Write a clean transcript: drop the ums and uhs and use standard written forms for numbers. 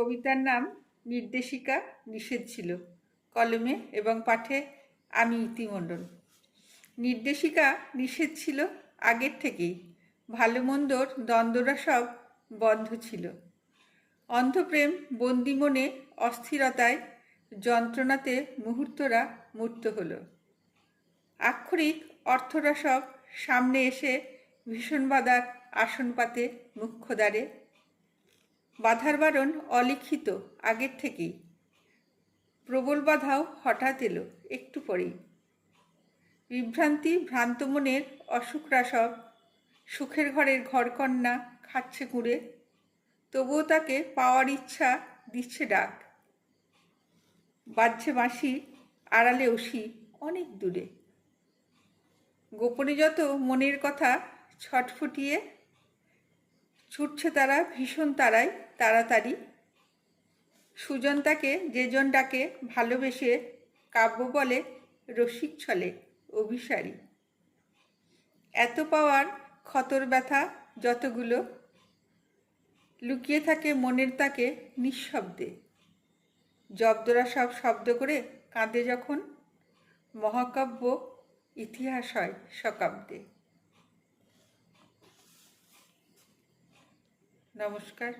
কবিতার নাম নির্দেশিকা নিষেধ ছিল। কলমে এবং পাঠে আমি ইতি মণ্ডল। নির্দেশিকা নিষেধ ছিল আগের থেকেই, ভালো মন্দর দ্বন্দ্বরা সব বন্ধ ছিল। অন্ধপ্রেম বন্দি মনে অস্থিরতায় যন্ত্রণাতে মুহূর্তরা মূর্ত হলো। আক্ষরিক অর্থরা সব সামনে এসে ভীষণ বাধার আসন পাতে মুখ্য দ্বারে। বাধার বারণ অলিখিত আগের থেকেই, প্রবল বাধাও হঠাৎ এলো একটু পরেই। বিভ্রান্তি ভ্রান্ত মনের অসুখরা সব সুখের ঘরের ঘরকন্যা খাচ্ছে কুঁড়ে, তবুও তাকে পাওয়ার ইচ্ছা দিচ্ছে ডাক। বাজছে বাঁশি আড়ালে ওসি অনেক দূরে, গোপনে যত মনের কথা ছটফটিয়ে ছুটছে তারা ভীষণ তারায় তাড়াতাড়ি। সুজন তাকে যেজন ডাকে ভালোবেসে, কাব্য বলে রসিক ছলে অভিসারী। এত পাওয়ার ক্ষতর ব্যথা যতগুলো লুকিয়ে থাকে মনের তাকে নিঃশব্দে। জব্দরা সব শব্দ করে কাঁদে যখন, মহাকাব্য ইতিহাস হয় শকাব্দে। নমস্কার।